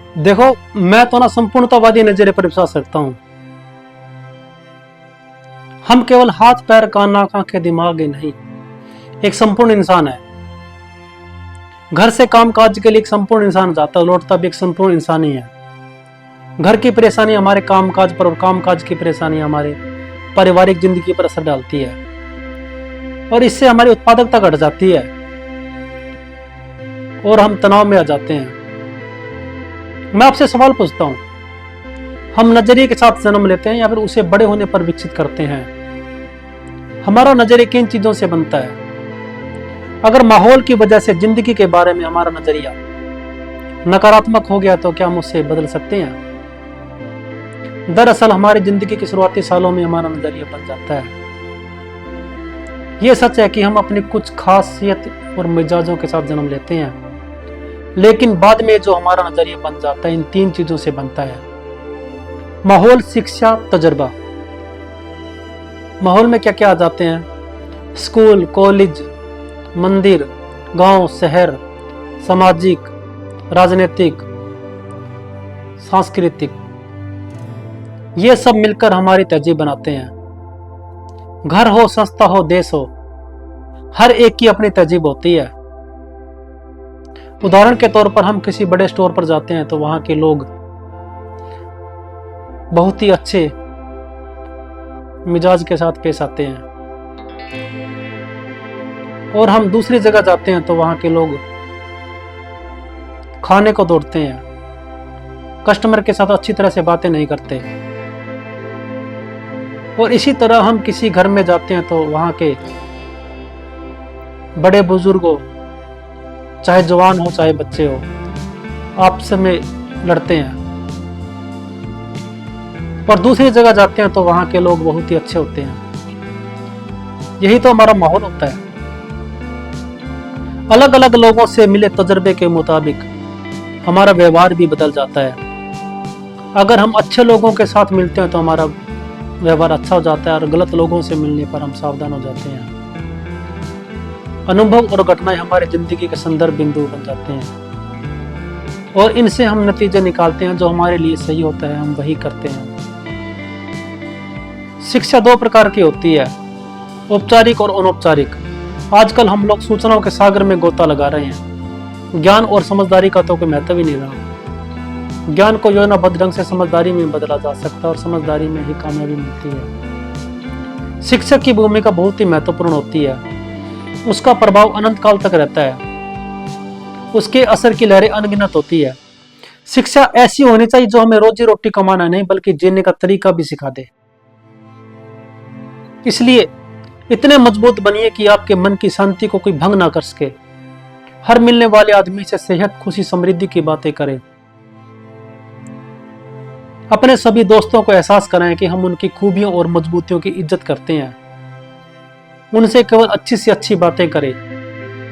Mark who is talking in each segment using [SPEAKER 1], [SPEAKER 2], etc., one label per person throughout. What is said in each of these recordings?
[SPEAKER 1] देखो, मैं तो ना संपूर्णतावादी नजरिए पर विश्वास रखता हूं। हम केवल हाथ पैर कान नाक आंखें दिमाग ही नहीं, एक संपूर्ण इंसान है। घर से काम काज के लिए एक संपूर्ण इंसान जाता है, लौटता भी एक संपूर्ण इंसान ही है। घर की परेशानी हमारे काम काज पर और काम काज की परेशानी हमारे पारिवारिक जिंदगी पर असर डालती है और इससे हमारी उत्पादकता घट जाती है और हम तनाव में आ जाते हैं। मैं आपसे सवाल पूछता हूं, हम नजरिए के साथ जन्म लेते हैं या फिर उसे बड़े होने पर विकसित करते हैं? हमारा नजरिया किन चीजों से बनता है? अगर माहौल की वजह से जिंदगी के बारे में हमारा नजरिया नकारात्मक हो गया तो क्या हम उससे बदल सकते हैं? दरअसल हमारी जिंदगी के शुरुआती सालों में हमारा नजरिया बन जाता है। यह सच है कि हम अपनी कुछ खासियत और मिजाजों के साथ जन्म लेते हैं, लेकिन बाद में जो हमारा नजरिया बन जाता है इन 3 चीजों से बनता है: माहौल, शिक्षा, तजुर्बा। माहौल में क्या क्या आ जाते हैं? स्कूल, कॉलेज, मंदिर, गांव, शहर, सामाजिक, राजनीतिक, सांस्कृतिक, ये सब मिलकर हमारी तहजीब बनाते हैं। घर हो, संस्था हो, देश हो, हर एक की अपनी तहजीब होती है। उदाहरण के तौर पर हम किसी बड़े स्टोर पर जाते हैं तो वहां के लोग बहुत ही अच्छे मिजाज के साथ पेश आते हैं, और हम दूसरी जगह जाते हैं तो वहां के लोग खाने को दौड़ते हैं, कस्टमर के साथ अच्छी तरह से बातें नहीं करते। और इसी तरह हम किसी घर में जाते हैं तो वहां के बड़े बुजुर्गों, चाहे जवान हो चाहे बच्चे हो, आपस में लड़ते हैं। और दूसरी जगह जाते हैं तो वहां के लोग बहुत ही अच्छे होते हैं। यही तो हमारा माहौल होता है। अलग अलग लोगों से मिले तजुर्बे के मुताबिक हमारा व्यवहार भी बदल जाता है। अगर हम अच्छे लोगों के साथ मिलते हैं तो हमारा व्यवहार अच्छा हो जाता है, और गलत लोगों से मिलने पर हम सावधान हो जाते हैं। अनुभव और घटनाएं हमारे जिंदगी के संदर्भ बिंदु बन जाते हैं, और इनसे हम नतीजे निकालते हैं। जो हमारे लिए सही होता है हम वही करते हैं। शिक्षा 2 प्रकार की होती है, औपचारिक और अनौपचारिक। आजकल हम लोग सूचनाओं के सागर में गोता लगा रहे हैं। ज्ञान और समझदारी का तो कोई महत्व ही नहीं रहा। ज्ञान को योजनाबद्ध ढंग से समझदारी में बदला जा सकता है, और समझदारी में ही कामयाबी मिलती है। शिक्षक की भूमिका बहुत ही महत्वपूर्ण होती है। उसका प्रभाव अनंत काल तक रहता है। उसके असर की लहरें अनगिनत होती है। शिक्षा ऐसी होनी चाहिए जो हमें रोजी रोटी कमाना नहीं बल्कि जीने का तरीका भी सिखा दे। इसलिए इतने मजबूत बनिए कि आपके मन की शांति को कोई भंग ना कर सके। हर मिलने वाले आदमी से सेहत, खुशी, समृद्धि की बातें करें। अपने सभी दोस्तों को एहसास कराएं कि हम उनकी खूबियों और मजबूतियों की इज्जत करते हैं। उनसे केवल अच्छी से अच्छी बातें करें,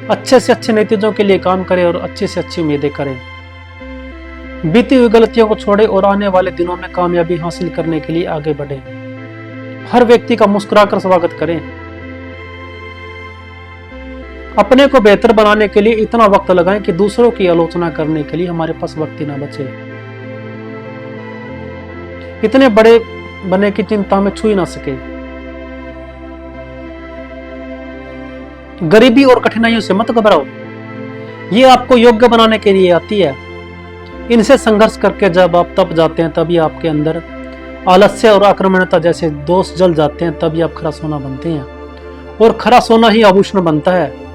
[SPEAKER 1] अच्छे से अच्छे नतीजों के लिए काम करें और अच्छी से अच्छी उम्मीदें करें। बीती हुई गलतियों को छोड़ें और आने वाले दिनों में कामयाबी हासिल करने के लिए आगे बढ़ें। हर व्यक्ति का मुस्कुराकर स्वागत करें। अपने को बेहतर बनाने के लिए इतना वक्त लगाएं कि दूसरों की आलोचना करने के लिए हमारे पास वक्त ही ना बचे। इतने बड़े बने की चिंता में छू ही ना सके। गरीबी और कठिनाइयों से मत घबराओ, ये आपको योग्य बनाने के लिए आती है। इनसे संघर्ष करके जब आप तप जाते हैं तभी आपके अंदर आलस्य और आक्रमणता जैसे दोष जल जाते हैं, तभी आप खरा सोना बनते हैं, और खरा सोना ही आभूषण बनता है।